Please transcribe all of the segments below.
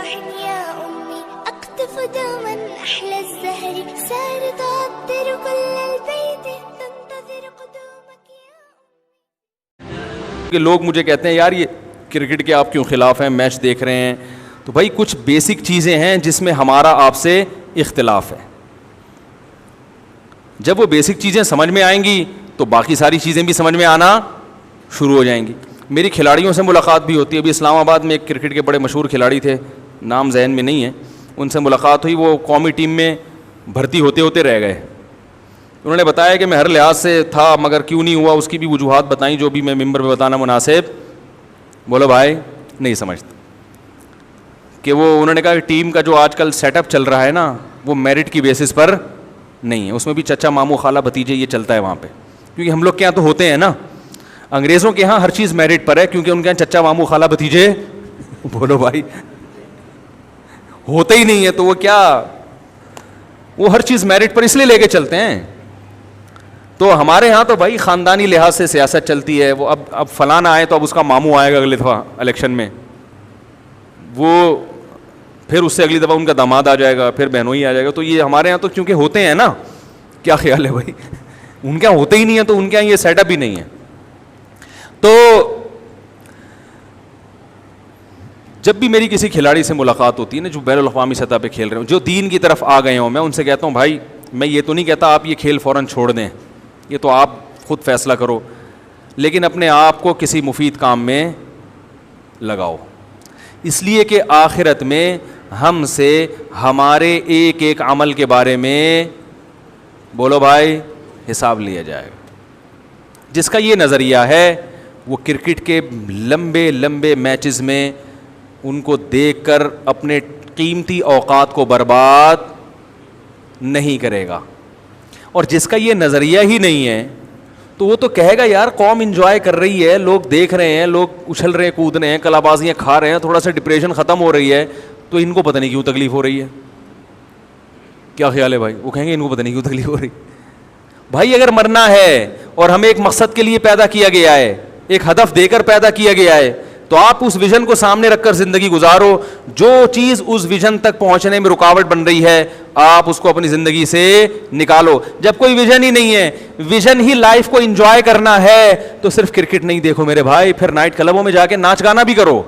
روح يا أمي أقطف دوما أحلى الزهر سار تعطر كل البيت تنتظر قدومك يا أمي. کہ لوگ مجھے کہتے ہیں یار یہ کرکٹ کے آپ کیوں خلاف ہیں, میچ دیکھ رہے ہیں, تو بھائی کچھ بیسک چیزیں ہیں جس میں ہمارا آپ سے اختلاف ہے. جب وہ بیسک چیزیں سمجھ میں آئیں گی تو باقی ساری چیزیں بھی سمجھ میں آنا شروع ہو جائیں گی. میری کھلاڑیوں سے ملاقات بھی ہوتی ہے. ابھی اسلام آباد میں ایک کرکٹ کے بڑے مشہور کھلاڑی تھے, نام ذہن میں نہیں ہے, ان سے ملاقات ہوئی. وہ قومی ٹیم میں بھرتی ہوتے ہوتے رہ گئے. انہوں نے بتایا کہ میں ہر لحاظ سے تھا مگر کیوں نہیں ہوا, اس کی بھی وجوہات بتائیں جو بھی میں ممبر پہ بتانا مناسب. بولو بھائی نہیں سمجھتے کہ وہ انہوں نے کہا کہ ٹیم کا جو آج کل سیٹ اپ چل رہا ہے نا وہ میرٹ کی بیسس پر نہیں ہے, اس میں بھی چچا ماموں خالہ بھتیجے یہ چلتا ہے وہاں پہ. کیونکہ ہم لوگ کے یہاں تو ہوتے ہیں نا, انگریزوں کے یہاں ہر چیز میرٹ پر ہے کیونکہ ان کے یہاں چچا ماموں خالہ بھتیجے بولو بھائی ہوتے ہی نہیں ہے, تو وہ کیا, وہ ہر چیز میرٹ پر اس لیے لے کے چلتے ہیں. تو ہمارے ہاں تو بھائی خاندانی لحاظ سے سیاست چلتی ہے. وہ اب فلاں آئے تو اب اس کا ماموں آئے گا اگلی دفعہ الیکشن میں, وہ پھر اس سے اگلی دفعہ ان کا داماد آ جائے گا, پھر بہنوئی آ جائے گا. تو یہ ہمارے یہاں تو کیونکہ ہوتے ہیں نا, کیا خیال ہے بھائی, ان کے یہاں ہوتے ہی نہیں ہے تو ان کے یہاں یہ سیٹ اپ ہی نہیں ہے. تو جب بھی میری کسی کھلاڑی سے ملاقات ہوتی ہے نا جو بین الاقوامی سطح پہ کھیل رہے ہوں, جو دین کی طرف آ گئے ہوں, میں ان سے کہتا ہوں بھائی میں یہ تو نہیں کہتا آپ یہ کھیل فوراً چھوڑ دیں, یہ تو آپ خود فیصلہ کرو, لیکن اپنے آپ کو کسی مفید کام میں لگاؤ, اس لیے کہ آخرت میں ہم سے ہمارے ایک ایک عمل کے بارے میں بولو بھائی حساب لیا جائے گا. جس کا یہ نظریہ ہے وہ کرکٹ کے لمبے لمبے میچز میں ان کو دیکھ کر اپنے قیمتی اوقات کو برباد نہیں کرے گا. اور جس کا یہ نظریہ ہی نہیں ہے تو وہ تو کہے گا یار قوم انجوائے کر رہی ہے, لوگ دیکھ رہے ہیں, لوگ اچھل رہے ہیں, کود رہے ہیں, کلا بازیاں کھا رہے ہیں, تھوڑا سا ڈپریشن ختم ہو رہی ہے, تو ان کو پتہ نہیں کیوں تکلیف ہو رہی ہے. کیا خیال ہے بھائی, وہ کہیں گے ان کو پتہ نہیں کیوں تکلیف ہو رہی. بھائی اگر مرنا ہے اور ہمیں ایک مقصد کے لیے پیدا کیا گیا ہے, ایک ہدف دے کر پیدا کیا گیا ہے, تو آپ اس ویژن کو سامنے رکھ کر زندگی گزارو. جو چیز اس ویژن تک پہنچنے میں رکاوٹ بن رہی ہے آپ اس کو اپنی زندگی سے نکالو. جب کوئی ویژن ہی نہیں ہے, ویژن ہی لائف کو انجوائے کرنا ہے, تو صرف کرکٹ نہیں دیکھو میرے بھائی, پھر نائٹ کلبوں میں جا کے ناچ گانا بھی کرو.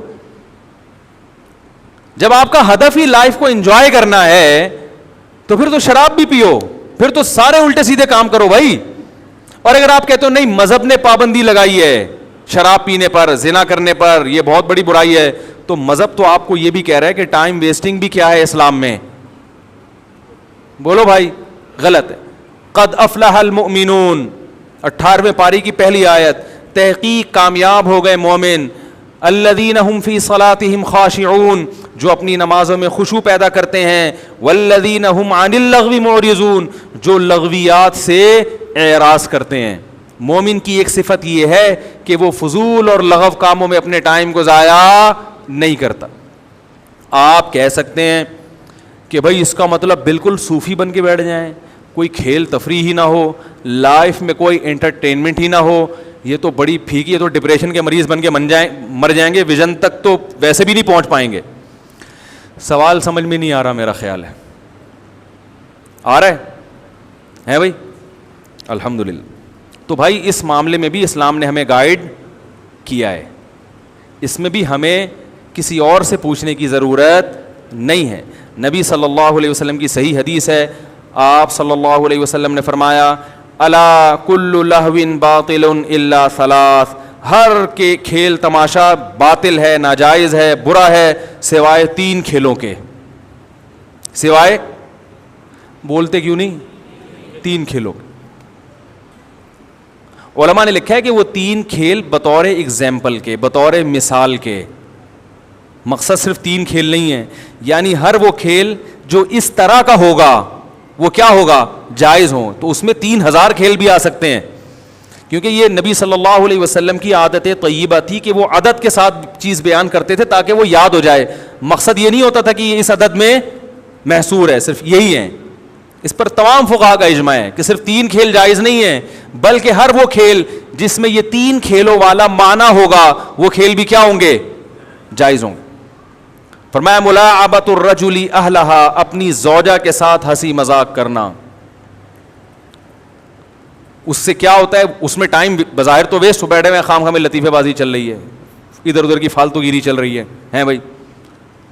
جب آپ کا ہدف ہی لائف کو انجوائے کرنا ہے تو پھر تو شراب بھی پیو, پھر تو سارے الٹے سیدھے کام کرو بھائی. اور اگر آپ کہتے ہو نہیں مذہب نے پابندی لگائی ہے شراب پینے پر, زنا کرنے پر, یہ بہت بڑی برائی ہے, تو مذہب تو آپ کو یہ بھی کہہ رہا ہے کہ ٹائم ویسٹنگ بھی کیا ہے اسلام میں. بولو بھائی غلط ہے. قد افلح المؤمنون 18ویں پاری کی پہلی آیت, تحقیق کامیاب ہو گئے مومن, الذین هم فی صلاتهم خاشعون, جو اپنی نمازوں میں خشوع پیدا کرتے ہیں, والذین هم عن اللغو معرضون, جو لغویات سے اعراض کرتے ہیں. مومن کی ایک صفت یہ ہے کہ وہ فضول اور لغو کاموں میں اپنے ٹائم کو ضائع نہیں کرتا. آپ کہہ سکتے ہیں کہ بھائی اس کا مطلب بالکل صوفی بن کے بیٹھ جائیں, کوئی کھیل تفریح ہی نہ ہو, لائف میں کوئی انٹرٹینمنٹ ہی نہ ہو, یہ تو بڑی پھیکی ہے, تو ڈپریشن کے مریض بن کے مر جائیں گے, ویژن تک تو ویسے بھی نہیں پہنچ پائیں گے. سوال سمجھ میں نہیں آ رہا, میرا خیال ہے آ رہا ہے بھائی الحمدللہ. تو بھائی اس معاملے میں بھی اسلام نے ہمیں گائیڈ کیا ہے, اس میں بھی ہمیں کسی اور سے پوچھنے کی ضرورت نہیں ہے. نبی صلی اللہ علیہ وسلم کی صحیح حدیث ہے, آپ صلی اللہ علیہ وسلم نے فرمایا الا کل لہو باطل الا ثلاث, ہر کے کھیل تماشا باطل ہے, ناجائز ہے, برا ہے, سوائے 3 کھیلوں کے. سوائے بولتے کیوں نہیں, 3 کھیلوں کے. علماء نے لکھا ہے کہ وہ 3 کھیل بطور ایگزامپل کے, بطور مثال کے, مقصد صرف 3 کھیل نہیں ہے, یعنی ہر وہ کھیل جو اس طرح کا ہوگا وہ کیا ہوگا, جائز ہوں. تو اس میں 3000 کھیل بھی آ سکتے ہیں, کیونکہ یہ نبی صلی اللہ علیہ وسلم کی عادت طیبہ تھی کہ وہ عدد کے ساتھ چیز بیان کرتے تھے تاکہ وہ یاد ہو جائے. مقصد یہ نہیں ہوتا تھا کہ یہ اس عدد میں محصور ہے, صرف یہی ہے. اس پر تمام فقہا کا اجماع ہے کہ صرف 3 کھیل جائز نہیں ہیں, بلکہ ہر وہ کھیل جس میں یہ 3 کھیلوں والا معنی ہوگا وہ کھیل بھی کیا ہوں گے, جائز ہوں گے. فرمایا ملاعبۃ الرجل اہلہا، اپنی زوجہ کے ساتھ ہنسی مذاق کرنا. اس سے کیا ہوتا ہے؟ اس میں ٹائم بظاہر تو ویسٹ ہو بیٹھے ہوئے خام خامے لطیفے بازی چل رہی ہے، ادھر ادھر کی فالتو گیری چل رہی ہے ہیں بھائی،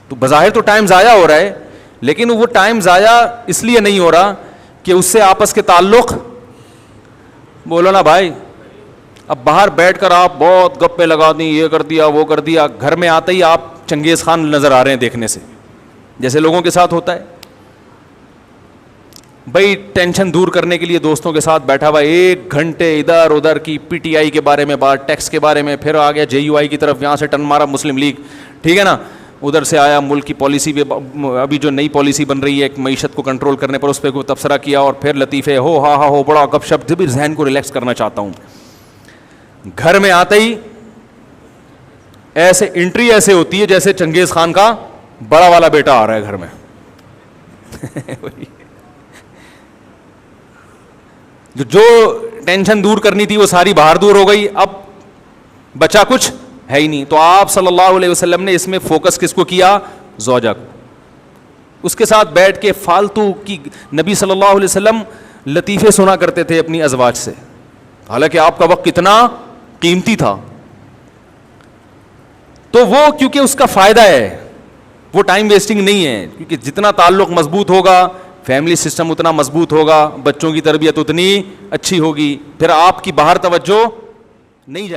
تو بظاہر تو ٹائم ضائع ہو رہا ہے، لیکن وہ ٹائم ضائع اس لیے نہیں ہو رہا کہ اس سے آپس کے تعلق، بولو نا بھائی، اب باہر بیٹھ کر آپ بہت گپے لگا دیں، یہ کر دیا وہ کر دیا، گھر میں آتے ہی آپ چنگیز خان نظر آ رہے ہیں دیکھنے سے، جیسے لوگوں کے ساتھ ہوتا ہے. بھائی ٹینشن دور کرنے کے لیے دوستوں کے ساتھ بیٹھا ہوا 1 گھنٹے ادھر ادھر کی پی ٹی آئی کے بارے میں بات، ٹیکس کے بارے میں، پھر آ گیا جے یو آئی کی طرف، یہاں سے ٹن مارا مسلم لیگ، ٹھیک ہے نا، ادھر سے آیا ملک کی پالیسی پہ، ابھی جو نئی پالیسی بن رہی ہے ایک معیشت کو کنٹرول کرنے پر، اس پہ کوئی تبصرہ کیا، اور پھر لطیفے ہو ہا ہا ہو، بڑا گپ شپ، جب بھی ذہن کو ریلیکس کرنا چاہتا ہوں. گھر میں آتے ہی ایسے انٹری ایسے ہوتی ہے جیسے چنگیز خان کا بڑا والا بیٹا آ رہا ہے گھر میں. جو ٹینشن دور کرنی تھی وہ ساری باہر دور ہو گئی، اب بچا کچھ ہے ہی نہیں. تو آپ صلی اللہ علیہ وسلم نے اس میں فوکس کس کو کیا؟ زوجہ کو. اس کے ساتھ بیٹھ کے فالتو کی، نبی صلی اللہ علیہ وسلم لطیفے سنا کرتے تھے اپنی ازواج سے، حالانکہ آپ کا وقت کتنا قیمتی تھا. تو وہ کیونکہ اس کا فائدہ ہے، وہ ٹائم ویسٹنگ نہیں ہے، کیونکہ جتنا تعلق مضبوط ہوگا، فیملی سسٹم اتنا مضبوط ہوگا، بچوں کی تربیت اتنی اچھی ہوگی، پھر آپ کی باہر توجہ نہیں جائے.